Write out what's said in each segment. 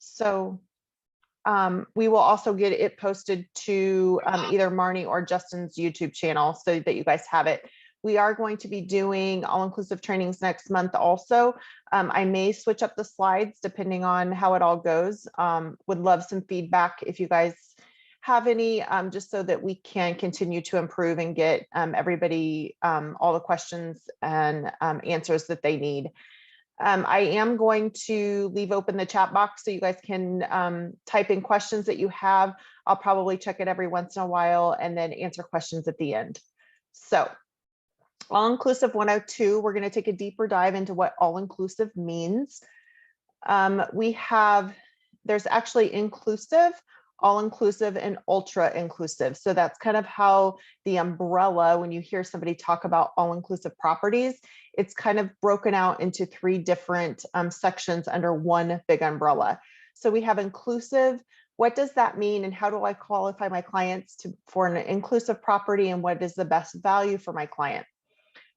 So we will also get it posted to either Marnie or Justin's YouTube channel so that you guys have it. We are going to be doing all-inclusive trainings next month also. I may switch up the slides depending on how it all goes. Would love some feedback if you guys have any, just so that we can continue to improve and get everybody all the questions and answers that they need. I am going to leave open the chat box so you guys can type in questions that you have. I'll probably check it every once in a while and then answer questions at the end. So all-inclusive 102, we're going to take a deeper dive into what all-inclusive means. There's actually inclusive, all-inclusive, and ultra-inclusive. So that's kind of how the umbrella, when you hear somebody talk about all-inclusive properties, it's kind of broken out into 3 different sections under one big umbrella. So we have inclusive. What does that mean, and how do I qualify my clients for an inclusive property, and what is the best value for my client?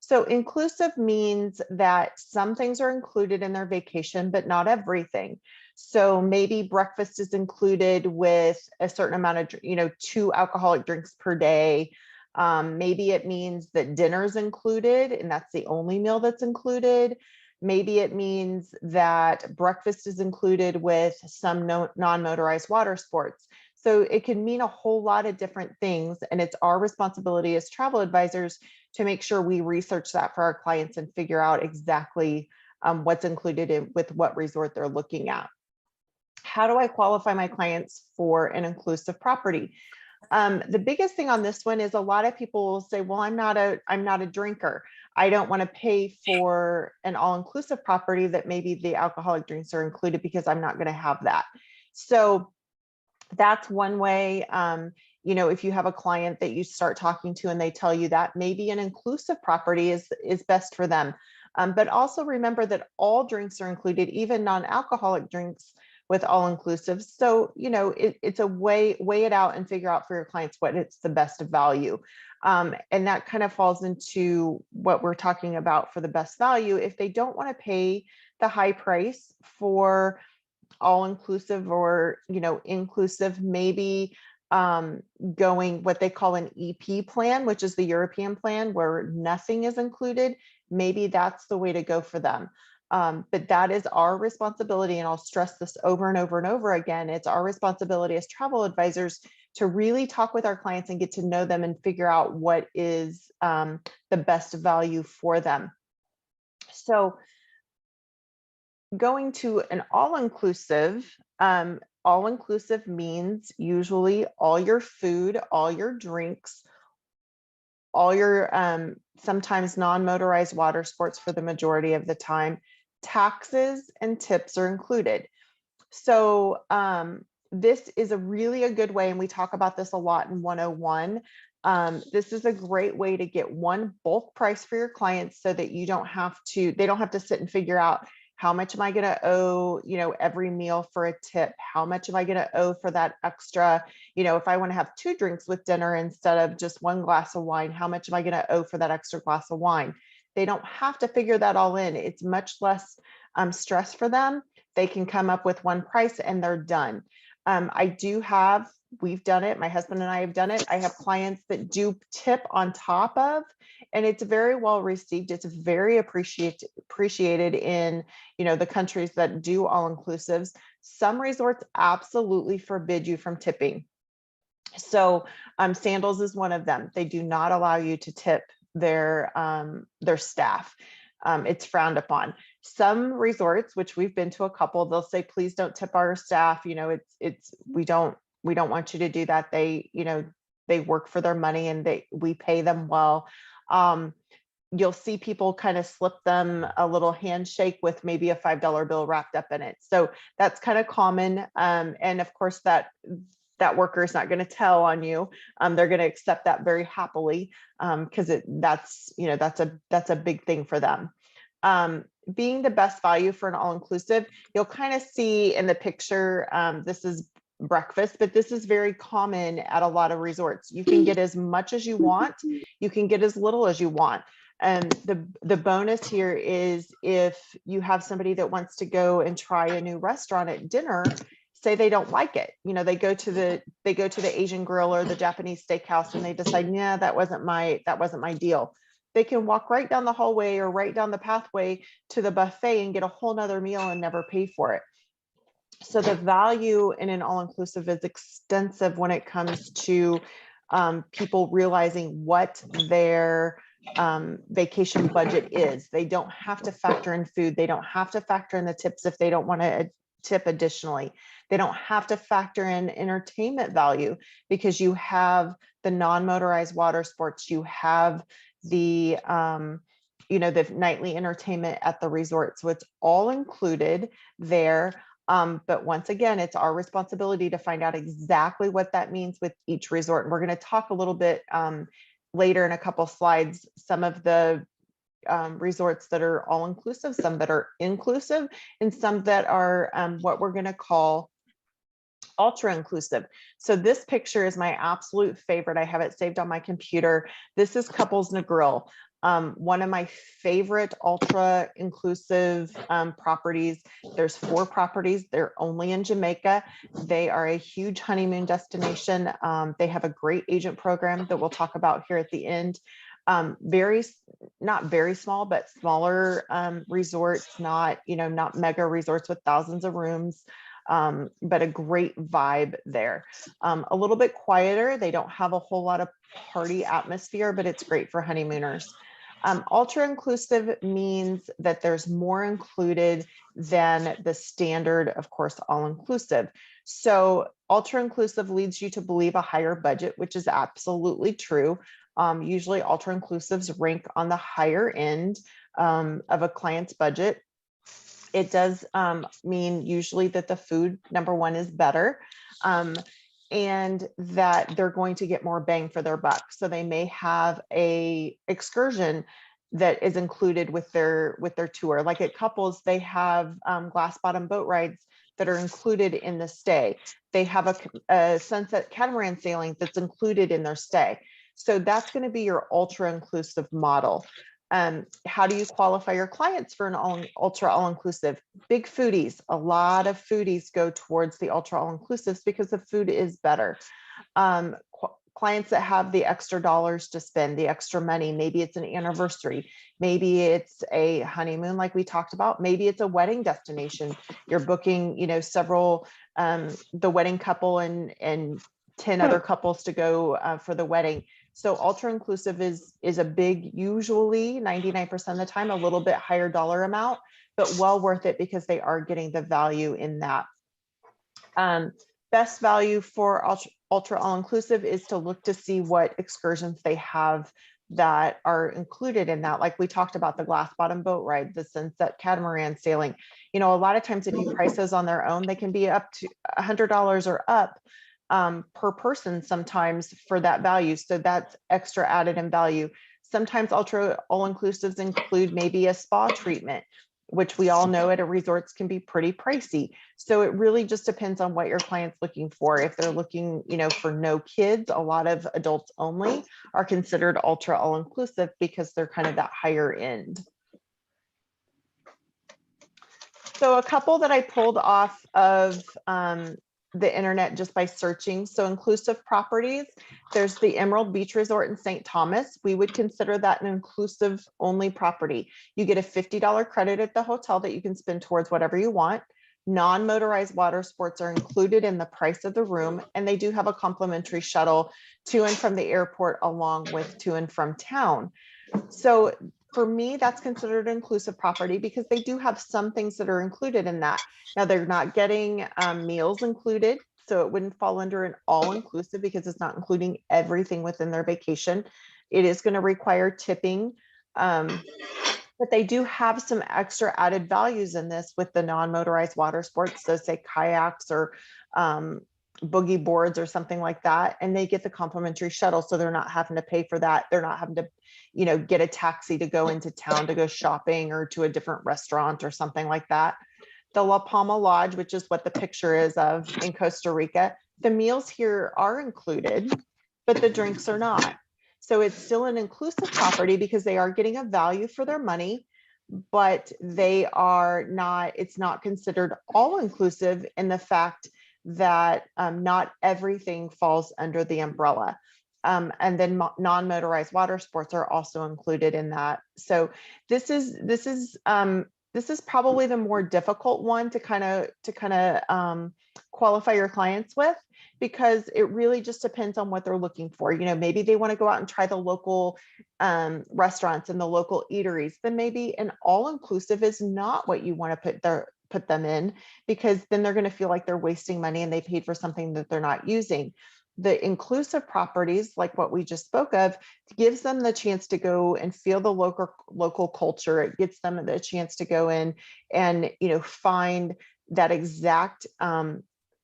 So inclusive means that some things are included in their vacation, but not everything. So maybe breakfast is included with a certain amount of, 2 alcoholic drinks per day. Maybe it means that dinner is included and that's the only meal that's included. Maybe it means that breakfast is included with some non-motorized water sports. So it can mean a whole lot of different things. And it's our responsibility as travel advisors to make sure we research that for our clients and figure out exactly what's included with what resort they're looking at. How do I qualify my clients for an inclusive property? The biggest thing on this one is a lot of people will say, well, I'm not a drinker. I don't want to pay for an all-inclusive property that maybe the alcoholic drinks are included because I'm not going to have that. So that's one way. If you have a client that you start talking to and they tell you that, maybe an inclusive property is best for them. But also remember that all drinks are included, even non-alcoholic drinks, with all inclusive. So, it's a weigh it out and figure out for your clients what it's the best value. And that kind of falls into what we're talking about for the best value. If they don't want to pay the high price for all inclusive or, inclusive, maybe going what they call an EP plan, which is the European plan where nothing is included, maybe that's the way to go for them. But that is our responsibility. And I'll stress this over and over and over again. It's our responsibility as travel advisors to really talk with our clients and get to know them and figure out what is the best value for them. So going to an all-inclusive means usually all your food, all your drinks, all your sometimes non-motorized water sports for the majority of the time. Taxes and tips are included. So this is a good way, and we talk about this a lot in 101. This is a great way to get one bulk price for your clients so that they don't have to sit and figure out, how much am I going to owe, every meal for a tip? How much am I going to owe for that extra, if I want to have 2 drinks with dinner instead of just 1 glass of wine, how much am I going to owe for that extra glass of wine? They don't have to figure that all in. It's much less stress for them. They can come up with one price and they're done. We've done it. My husband and I have done it. I have clients that do tip on top of, and it's very well received. It's very appreciated in, the countries that do all inclusives. Some resorts absolutely forbid you from tipping. So Sandals is one of them. They do not allow you to tip their staff. It's frowned upon. Some resorts, which we've been to a couple, they'll say, please don't tip our staff. We don't want you to do that. They work for their money and we pay them well. You'll see people kind of slip them a little handshake with maybe a $5 bill wrapped up in it. So that's kind of common. And of course that worker is not going to tell on you. They're going to accept that very happily because that's a big thing for them. Being the best value for an all-inclusive, you'll kind of see in the picture, this is breakfast, but this is very common at a lot of resorts. You can get as much as you want. You can get as little as you want. And the bonus here is if you have somebody that wants to go and try a new restaurant at dinner, say they don't like it. You know, they go to the Asian grill or the Japanese steakhouse and they decide, yeah, that wasn't my deal. They can walk right down the hallway or right down the pathway to the buffet and get a whole nother meal and never pay for it. So the value in an all-inclusive is extensive when it comes to people realizing what their vacation budget is. They don't have to factor in food. They don't have to factor in the tips if they don't want to tip additionally. They don't have to factor in entertainment value because you have the non-motorized water sports. You have the the nightly entertainment at the resort. So it's all included there. But once again, it's our responsibility to find out exactly what that means with each resort. And we're going to talk a little bit later in a couple slides, some of the resorts that are all inclusive, some that are inclusive, and some that are what we're going to call ultra inclusive. So this picture is my absolute favorite. I have it saved on my computer. This is Couples Negril. One of my favorite ultra inclusive properties. There's 4 properties. They're only in Jamaica. They are a huge honeymoon destination. They have a great agent program that we'll talk about here at the end. Not very small, but smaller resorts, not mega resorts with thousands of rooms. But a great vibe there. A little bit quieter. They don't have a whole lot of party atmosphere, but it's great for honeymooners. Ultra inclusive means that there's more included than the standard, of course, all inclusive. So ultra inclusive leads you to believe a higher budget, which is absolutely true. Usually ultra inclusives rank on the higher end of a client's budget. It does mean usually that the food, number one, is better, and that they're going to get more bang for their buck. So they may have a excursion that is included with their tour. Like at Couples, they have glass bottom boat rides that are included in the stay. They have a sunset catamaran sailing that's included in their stay. So that's going to be your ultra inclusive model. How do you qualify your clients for an ultra all-inclusive? Big foodies. A lot of foodies go towards the ultra all-inclusives because the food is better. Clients that have the extra dollars to spend, the extra money, maybe it's an anniversary, maybe it's a honeymoon like we talked about, maybe it's a wedding destination. You're booking, several, the wedding couple and 10 other couples to go for the wedding. So ultra inclusive is a big, usually 99% of the time, a little bit higher dollar amount, but well worth it because they are getting the value in that. Best value for ultra all inclusive is to look to see what excursions they have that are included in that. Like we talked about the glass bottom boat ride, the sunset catamaran sailing. A lot of times if you price those on their own, they can be up to $100 or up per person sometimes for that value. So that's extra added in value. Sometimes ultra all-inclusives include maybe a spa treatment, which we all know at a resorts can be pretty pricey. So it really just depends on what your client's looking for. If they're looking, for no kids, a lot of adults only are considered ultra all-inclusive because they're kind of that higher end. So a couple that I pulled off of the internet just by searching. So inclusive properties, there's the Emerald Beach Resort in St. Thomas. We would consider that an inclusive only property. You get a $50 credit at the hotel that you can spend towards whatever you want. Non-motorized water sports are included in the price of the room, and they do have a complimentary shuttle to and from the airport along with to and from town. So for me, that's considered an inclusive property because they do have some things that are included in that. Now they're not getting meals included, so it wouldn't fall under an all-inclusive because it's not including everything within their vacation. It is going to require tipping, but they do have some extra added values in this with the non-motorized water sports, so say kayaks or boogie boards or something like that, and they get the complimentary shuttle, so they're not having to pay for that. They're not having to get a taxi to go into town to go shopping or to a different restaurant or something like that. The La Palma Lodge, which is what the picture is of in Costa Rica, the meals here are included, but the drinks are not. So it's still an inclusive property because they are getting a value for their money, but they are not, it's not considered all inclusive in the fact that not everything falls under the umbrella. And then non-motorized water sports are also included in that. So this is probably the more difficult one to kind of qualify your clients with, because it really just depends on what they're looking for. You know, maybe they want to go out and try the local restaurants and the local eateries. Then maybe an all-inclusive is not what you want to put them in, because then they're going to feel like they're wasting money and they paid for something that they're not using. The inclusive properties, like what we just spoke of, gives them the chance to go and feel the local culture. It gets them the chance to go in and, you know, find that exact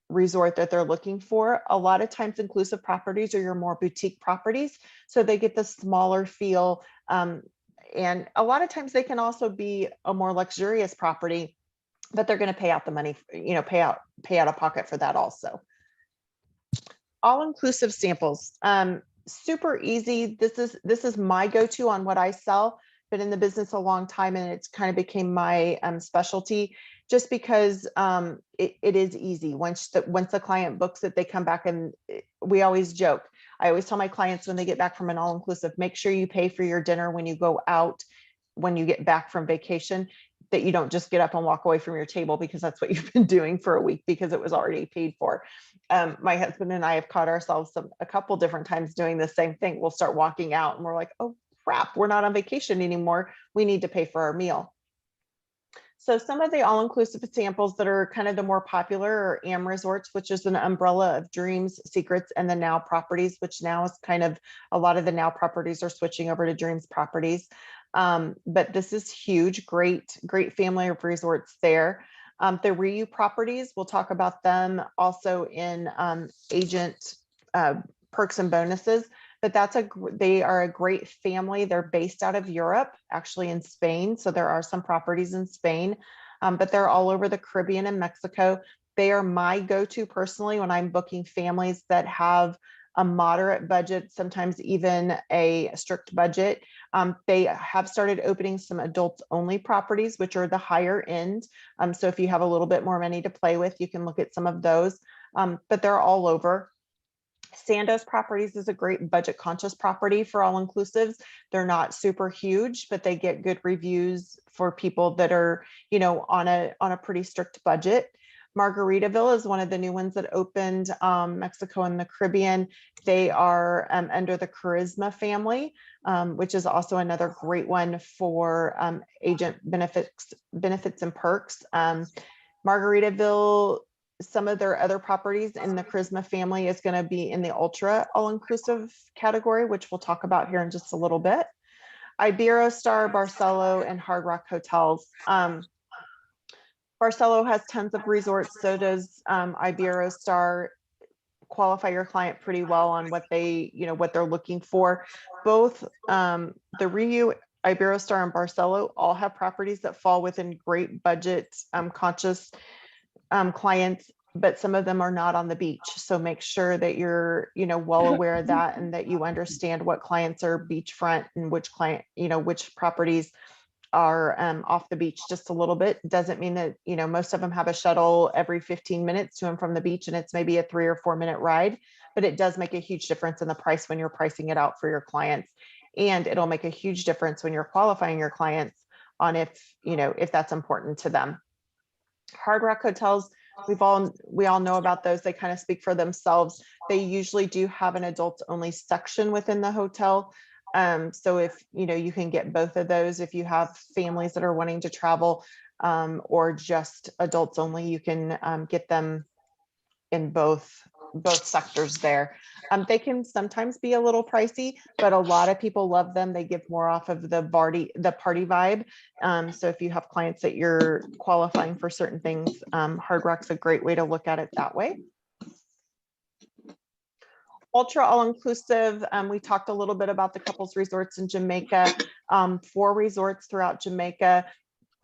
resort that they're looking for. A lot of times inclusive properties are your more boutique properties, so they get the smaller feel. And a lot of times they can also be a more luxurious property, but they're going to pay out the money, you know, pay out of pocket for that also. All-inclusive samples, super easy. This is my go-to on what I sell. Been in the business a long time, and it's kind of became my specialty, just because it is easy. Once the client books it, they come back, and we always joke. I always tell my clients when they get back from an all-inclusive, make sure you pay for your dinner when you go out, when you get back from vacation, that you don't just get up and walk away from your table because that's what you've been doing for a week because it was already paid for. My husband and I have caught ourselves a couple different times doing the same thing. We'll start walking out and we're like, oh crap, we're not on vacation anymore. We need to pay for our meal. So some of the all-inclusive samples that are kind of the more popular are AM Resorts, which is an umbrella of Dreams, Secrets, and the Now properties, which now is kind of, a lot of the Now properties are switching over to Dreams properties. But this is huge, great family of resorts there. The REU properties, we'll talk about them also in agent perks and bonuses, but they are a great family. They're based out of Europe, actually in Spain. So there are some properties in Spain, but they're all over the Caribbean and Mexico. They are my go-to personally when I'm booking families that have a moderate budget, sometimes even a strict budget. They have started opening some adults only properties, which are the higher end. So if you have a little bit more money to play with, you can look at some of those, but they're all over. Sandos properties is a great budget conscious property for all inclusives. They're not super huge, but they get good reviews for people that are, you know, on a pretty strict budget. Margaritaville is one of the new ones that opened, Mexico and the Caribbean. They are under the Charisma family, which is also another great one for agent benefits and perks. Margaritaville, some of their other properties in the Charisma family is going to be in the ultra all-inclusive category, which we'll talk about here in just a little bit. Iberostar, Barcelo, and Hard Rock Hotels. Barcelo has tons of resorts, so does Iberostar. Qualify your client pretty well on what what they're looking for. Both the REU, Iberostar, and Barcelo all have properties that fall within great budget conscious clients, but some of them are not on the beach. So make sure that you're, well aware of that, and that you understand what clients are beachfront and which which properties are off the beach just a little bit. Doesn't mean that, most of them have a shuttle every 15 minutes to and from the beach, and it's maybe a 3 or 4 minute ride, but it does make a huge difference in the price when you're pricing it out for your clients. And it'll make a huge difference when you're qualifying your clients on if that's important to them. Hard Rock Hotels, we all know about those. They kind of speak for themselves. They usually do have an adults only section within the hotel. So if you can get both of those, if you have families that are wanting to travel or just adults only, you can get them in both sectors there. They can sometimes be a little pricey, but a lot of people love them. They give more off of the party vibe. So if you have clients that you're qualifying for certain things, Hard Rock's a great way to look at it that way. Ultra all-inclusive, we talked a little bit about the couples resorts in Jamaica, 4 resorts throughout Jamaica.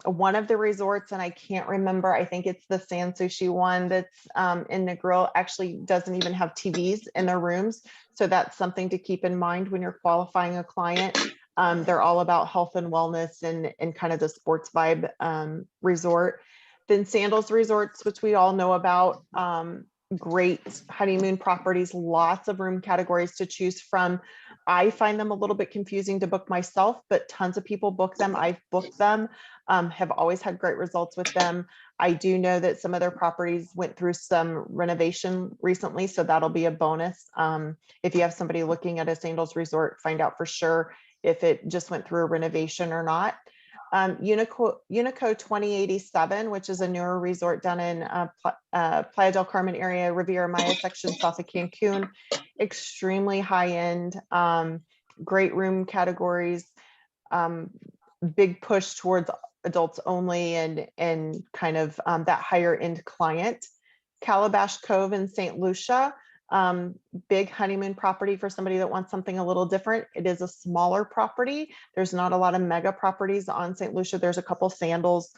One of the resorts, and I can't remember, I think it's the San Sushi one that's in Negril, actually doesn't even have TVs in their rooms. So that's something to keep in mind when you're qualifying a client. They're all about health and wellness and kind of the sports vibe resort. Then Sandals Resorts, which we all know about. great honeymoon properties, lots of room categories to choose from. I find them a little bit confusing to book myself, but tons of people book them. I've booked them, have always had great results with them. I do know that some of their properties went through some renovation recently, so that'll be a bonus. If you have somebody looking at a sandals resort, find out for sure if it just went through a renovation or not. Unico 2087, which is a newer resort down in Playa del Carmen area, Riviera Maya section south of Cancun. Extremely high end, great room categories, big push towards adults only, and kind of that higher end client. Calabash Cove in St. Lucia, big honeymoon property for somebody that wants something a little different. It is a smaller property. There's not a lot of mega properties on St. Lucia. There's a couple sandals,